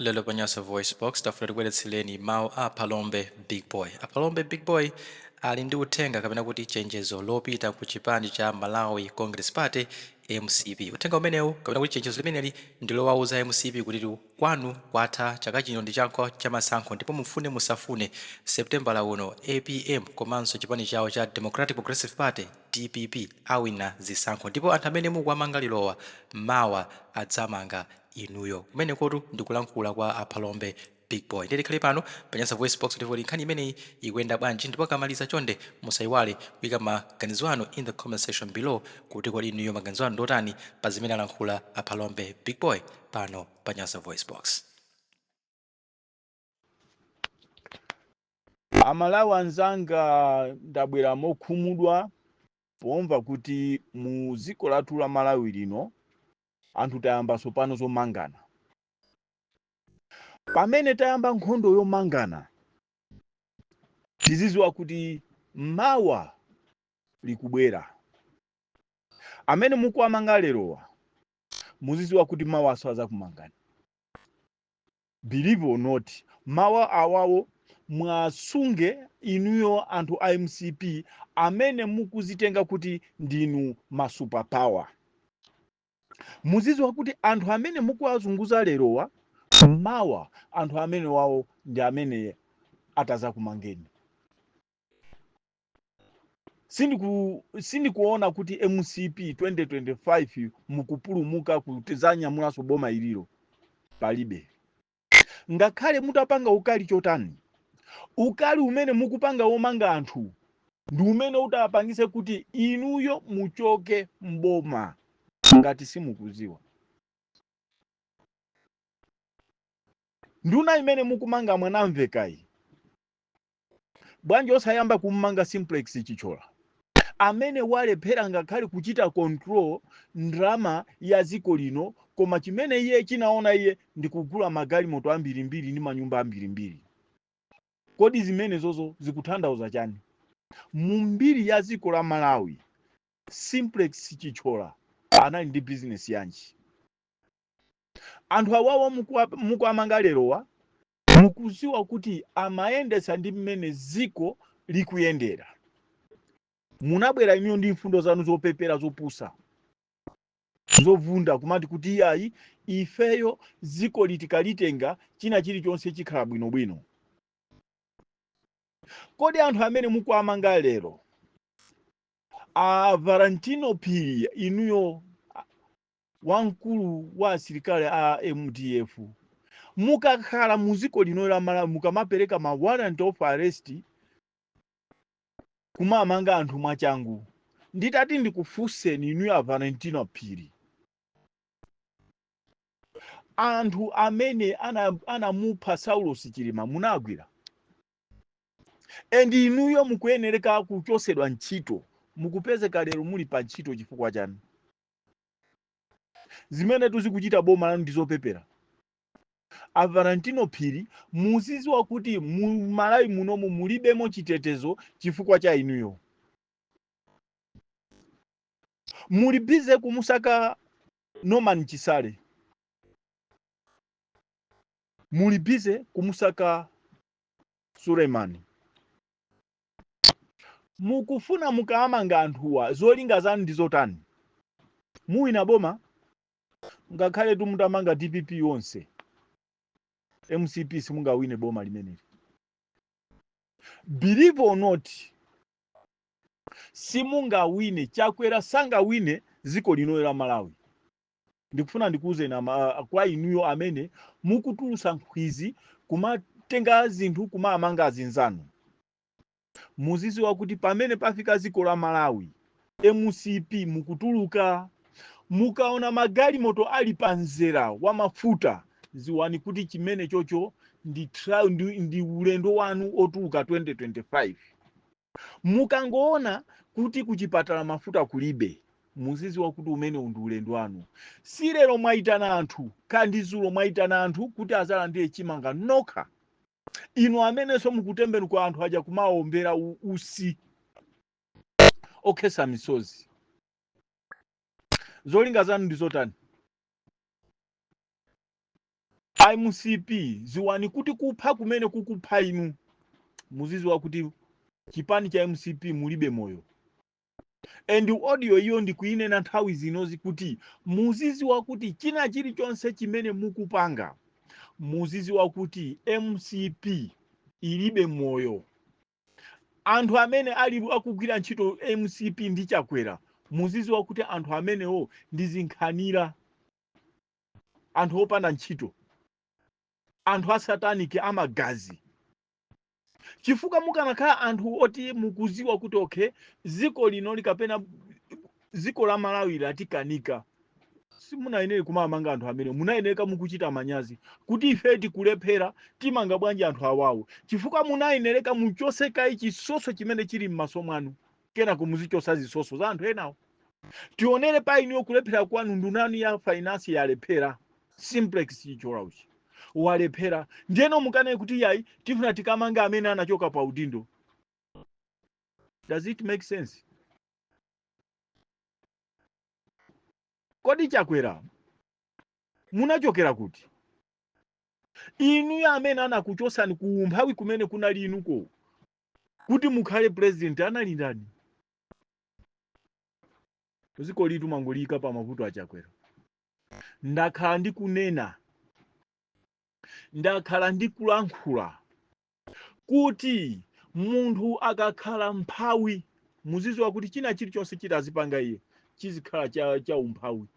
Lelo Panyasa Voice Box tafuna kubweretsereni mawu a Phalombe Big Boy. Phalombe Big Boy ali ndi uthenga kapena kuti chenjezo lopita ku chipani cha Malawi Congress Party MCP. Uthenga umenewu kapena kuti chenjezo limeneli ndi lowauza MCP kuti kwanu kwatha chaka chino ndi chaka cha masankho ndipo mufune musafune September la uno APM komanso chipani chawo cha Democratic Progressive Party DPP awina zisankho ndipo anthu amene mukuwamanga lilowa mawa adzamanga inuyo. Kumene kotu ndikulankhula kwa Phalombe Big Boy. Ndilikhale pano Panyasa Voice Box ndipo nkhani imeneyi ikuyenda bwanji ndipo kamaliza chonde musayiwale kuyika maganizo anu in the comment section below kuti kodi inuyo maganizo anu ndotani pa zimene alankhula Phalombe Big Boy pano Panyasa Voice Box. Amalawi anzanga ndabwera mokhumudwa pomva kuti mu dziko lathu la Malawi lino anthu tayamba sopano zomangana. Pamene tayamba nkhondo yomangana tizidziwa kuti mawa likubwera. Amene mukuwamanga lerowa muzidziwa kuti mawa sazakumangani. Believe or not, mawa awawo mwasunge inuyo anthu a MCP amene mukuzitenga kuti ndinu ma superpower. Muzidziwa kuti anthu amene mukuwazunguza lerowa mawa anthu amene wawo ndi amene atazakumangeni. Sindikuona kuti MCP 2025 mukupulumuka kutizanyamulanso boma iliro palibe. Ngakhale mutapanga ukali chotani, ukali umene mukupanga womanga anthu ndi umene utapangise kuti inuyo muchoke mboma ngati simukuziwa. Nduna imene mukumanga mwanamvekayi bwanji osayamba kumanga Simplex Chichola amene walephera ngakhale kuchita control ndrama ya dziko lino, koma chimene iye chinaona iye ndi kugula magalimoto ambirimbiri ndi manyumba ambirimbiri. Kodi zimene zozo zikutanthauza chani? Mu mbiri ya dziko la Malawi Simplex Chichola anali ndi business yanji? Anthu awawo mukuwamanga lerowa mukuziwa kuti amayendesa ndi mmene dziko likuyendera. Munabwera iniyo ndi mfundo zanu zopepera zopusa zovunda kumati kuti iyayi ifeyo dziko litikalitenga china chilichonse chikhala bwinobwino. Kodi anthu amene mukuwamanga lero Valentino Phiri inuyo wamkulu wa asilikali a MDF mukakhala muziko lino la Malawi mukamapereka ma warrant of arrest kumamanga anthu mwachangu, nditati ndikufunseni inuyo Valentino Phiri, anthu amene anamupha Saulos Chilima munagwira? Endi inuyo mukuyenereka kuchosedwa ntchito mukupezeka lero muli pa ntchito chifukwa chani? Zimene tuzikuchita boma lanu ndizopepera. Valentino Phiri muzidziwa kuti mu Malawi munomu mulibemo chitetezo chifukwa cha inuyo. Muli bize kumusaka Norman Chisale, muli bize kumusaka Suleiman. Mukufuna mukamanga anthuwa zolinga zanu ndizotani? Muwina boma ngakhale tumutamanga DPP yonse MCP simungawine boma limeneli. Believe or not, simungawine chakwera sangawine dziko lino la Malawi. Ndikufuna ndikuuze kwa inuyo amene mukutulusa nkhwizi kumatenga zinthu kumamanga zinzanu. Muzidziwa kuti pamene pafika dziko la Malawi MCP mukutuluka mukaona magalimoto ali panzera wa mafuta ziwani kuti chimene chocho ndi ulendo wanu otuluka 2025. Mukangoona kuti kuchipatala mafuta kulibe muzidziwa kuti umene ndi ulendo wanu. Si lero mwaitana anthu kandi zulo mwaitana anthu kuti azalandire chimanga nokha. Inu amenenso mukutembenuka anthu aja kumaombera usi okhesa misozi. Zolinga zanu ndizotani? IMCP ziwani kuti kupha kumene kukupha inu muziziwa kuti chipani cha MCP mulibe moyo. And audio iyo ndikuinena nthawi zinozi kuti muziziwa kuti china chilichonse chimene mukupanga muziziwa kuti MCP ilibe moyo. Anthu amene ali akugwira ntchito MCP ndi Chakwera muziziwa kuti anthu amenewo ndi zinkhanira, anthu opanda ntchito, anthu asatanike amagazi. Chifukwa mukanakhala anthu oti mukuziwa kuti okay ziko lino likapena ziko la Malawi latikanika, simunayenera kumamanga anthu amene munayenera mukuchita manyazi kuti ife tikulephera timanga bwanji anthu awawo. Chifukwa munayenera muchoseka ichi chisoso chimene chili m'maso mwanu kena kumuzichosa zisoso za anthu enawo. Tionere pa iniyo kulephera kwanu ndunani ya finance yalephera, Simplex Chichola uchi walephera, ndiyeno mukane kuti yayi tifuna tikamanga amene anachoka pa udindo. Does it make sense? Kodi Chakwera munachokera kuti? Inu amene anakuchosani ku umphawi kumene kunali inuko kuti mukhale president anali ndani? Ziko litu mangolika pa mavuto a Chakwera. Ndakhala ndikunena, ndakhala ndikulankhula kuti munthu akakhala mphawi muziziwa kuti china chilichonse chitazipanga iye chizikhala cha umphawi.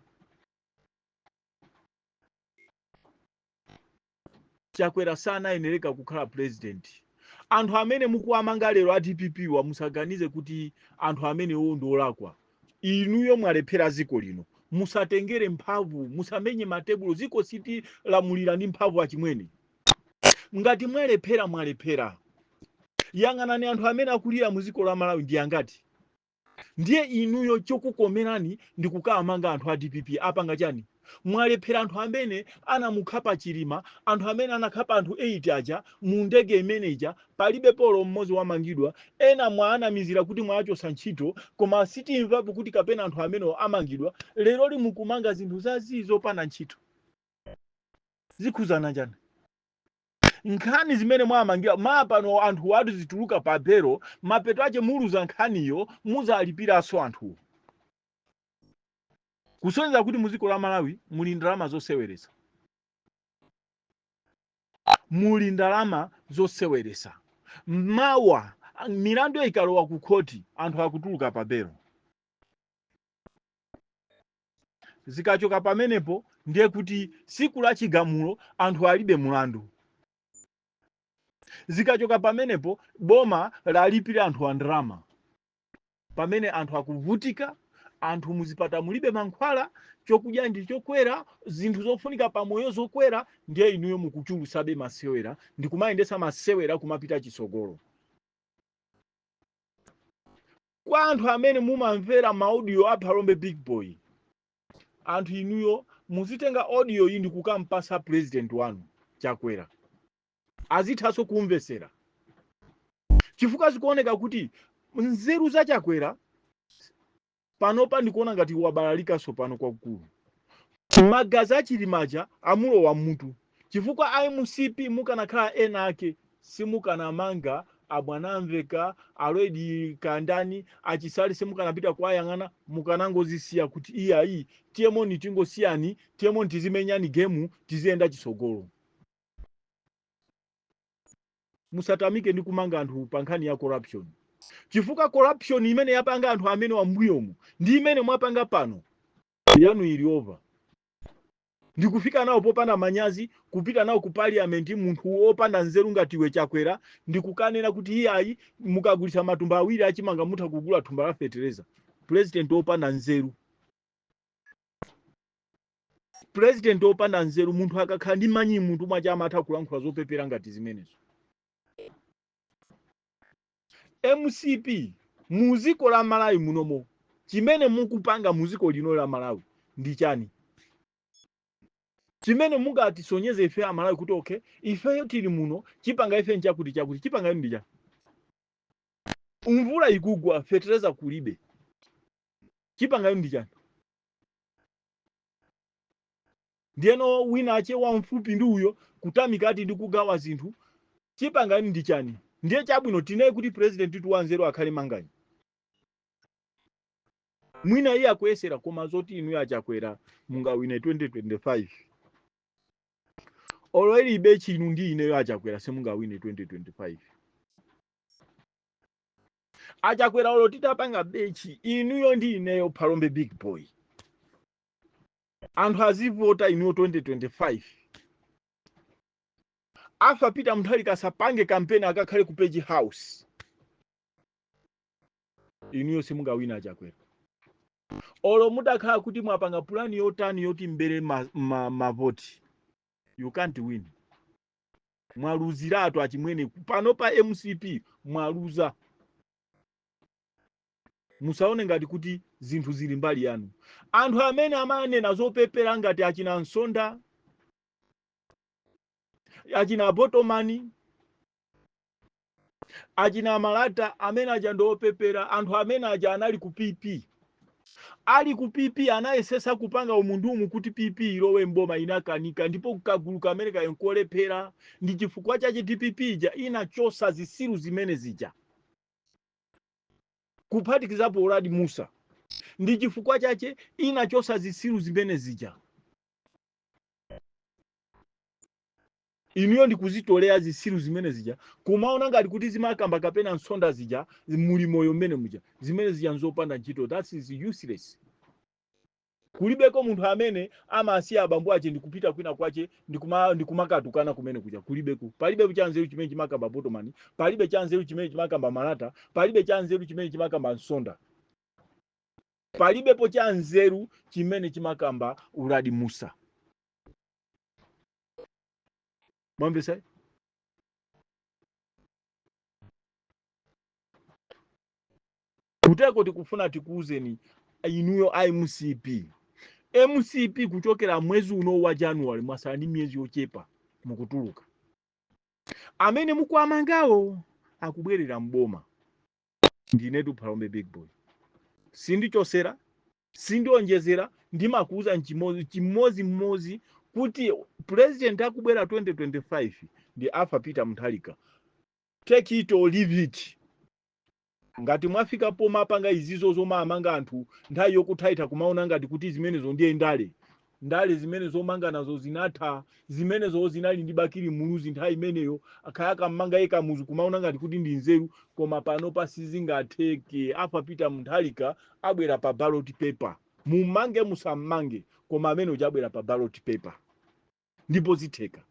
Chakwera sanayenereka kukhala president. Anthu amene mukuamanga lero a DPP wa musaganize kuti anthu amenewo ndolakwa. Inuyo mwalephera ziko lino. Musatengere mphamvu, musamenye matebulo, ziko siti lamulira ndi mphamvu achimwene. Ngati mwalephera mwalephera. Yang'anani anthu amene akulira muziko la Malawi ndi angati. Ndiye inuyo chokukomerani ndi kukamanga anthu a DPP apanga chani? Mwalephera anthu amene anamukhapa chilima, anthu amene anakhapa anthu 8 aja mu ndege imeneja palibe polo mmodzi wamangidwa, ena mwaanamizira kuti mwachosa ntchito koma sitimvapo kuti kapena anthu amene amangidwa. Lero limukumanga zinthu zazizo pana ntchito. Zikhuzana chani? Nkhani zimene mwamangira mapano anthu watu zituluka pa bero, mapeto ache muluza nkhaniyo muzalipiranso anthu. Kusonyeza kuti muziko la Malawi muli ndalama zoseweresa. Muli ndalama zoseweresa. Mawa milandu ikalowa ku koti anthu akutuluka pa bero. Zikachoka pamenepo ndiye kuti siku la chigamulo anthu alibe mulandu. Zikachoka pamenepo boma lalipira anthu andalama. Pamene anthu akuvutika, anthu muzipata mulibe mankhwala, chokudya ndi chokwera, zinthu zofunika pamoyo zokwera, ndiye inuyo mukuchulusabe masewera, ndi kumayendesa masewera kumapita chisogolo. Kwa anthu amene mumamvera maaudio a Palombe Big Boy, anthu inuyo muzitenga audio iyi ndi kukampasa president wanu Chakwera. Azithaso kumvesera. Chifukwa zikuoneka kuti nzeru za Chakwera panopa ndikuona ngati wabalalika so pano kwa kukulu. Magazi achilimaja amulowa mutu. Chifukwa IMCP mukanakhala ena ake simukanamanga abwanamveka already kandani achisali simukanapita kwa yang'ana mukanangozisiya kuti iyayi tiemo nitingosiyani tiemo ntizimenyani gemu tiziyenda chisogolo. Musatamike ndi kumanga anthu pa nkhani ya corruption. Chifukwa corruption imene yapanga anthu amene wambuyomu ndi imene mwapanga pano yanu ili over. Ndi kufika nawo popanda manyazi, kupita nawo ku parliament munthu opanda nzeru ngati we Chakwera, ndi kukanena kuti iyayi mukagulisa matumba awiri achimanga mutha kugula thumba la fetereza. President opanda nzeru. President opanda nzeru munthu akakhala ndi manyi munthu mwacha amatha kulankhula zopepera ngati zimenezo. MCP muziko la Malawi munomo chimene mukupanga muziko lino la Malawi ndi chani? Chimene mungati sonyeze ife a Malawi kuti okay ife tili muno chipanga ife nchakuti chakuti chipanga ndi chani? Umvula ikugwa fetereza kulibe. Chipanga ndi chani? ndiyeno wina ache wamfupi ndi uyo kutamika ati ndi kugawa zinthu chipangani ndi chani? Ndiye chabwino tinaye kuti president wanzeru akhale mangani mwina iye akuyesera koma zoti inuyo achakwera mungawine 2025 olo ilibe chinu ndi ineyo achakwera semungawine 2025 achakwera olo titapanga bechi inuyo ndi ineyo Palombe Big Boy anthu azivota inuyo 2025 afa Peter Mutharika asapange kampeni akakhale ku Page House inuyo simungawina achakwera olo mudakhala kuti mwapanga pulani yotani yoti mbere mavoti you can't win mwaluziratu achimwene pano pa MCP mwaluza musaone ngati kuti zinthu zili mbali yanu anthu amene amanena zopepera ngati achina Nsonda achina Botomani achina Malata amene aja ndiopepera anthu amene aja anali ku PP ali ku PP anayesesa kupanga umundumu kuti PP ilowe mboma inakanika ndipo kukaguluka amene kayenkolephera ndi chifukwa chache DPP ija inachosa zisiru zimene zija kuphatikizapo Oladi Musa ndi chifukwa chache inachosa zisiru zimene zija inuyo ndikuzitolera zisiru zimene zija kumaona ngati kuti zimakamba kapena Nsonda zija muli moyo mmene muja zimene zija nzopanda ntchito that is useless kulibeko munthu amene amasiya abambo ache ndikupita kwina kwache ndikumakatukana kumene kuja kulibeko palibe chanzeru chimene chimakamba Botomani palibe chanzeru chimene chimakamba Malata palibe chanzeru chimene chimakamba Nsonda palibepo chanzeru chimene chimakamba Oladi Musa mwambisa kuteko tikufuna tikuuzeni inuyo MCP kuchokera mwezi uno wa January mwasala ndi miyezi yochepa mukutuluka amene mukwamangawo akubwerera mboma ndinetu Palombe Big Boy sindichosera sindionjezera ndimakuuza chimozi kuti president akubwera 2025 ndi afa Peter Mutharika take it or leave it ngati mwafika po mapanga izizo zomamanga anthu nthawi yokuthaitha kumaona ngati kuti zimenezo ndiye ndale zimene zomanga nazo zinatha zimenezo zinali ndi Bakiri Muluzi nthawi imeneyo akhayaka mmanga yeka muzu kumaona ngati kuti ndi nzeru koma pano pasizingatheke afa Peter Mutharika abwera pa ballot paper mumange musammange koma amene uchabwera pa ballot paper ndipo zitheka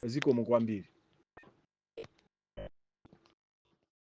zikomo kwambiri.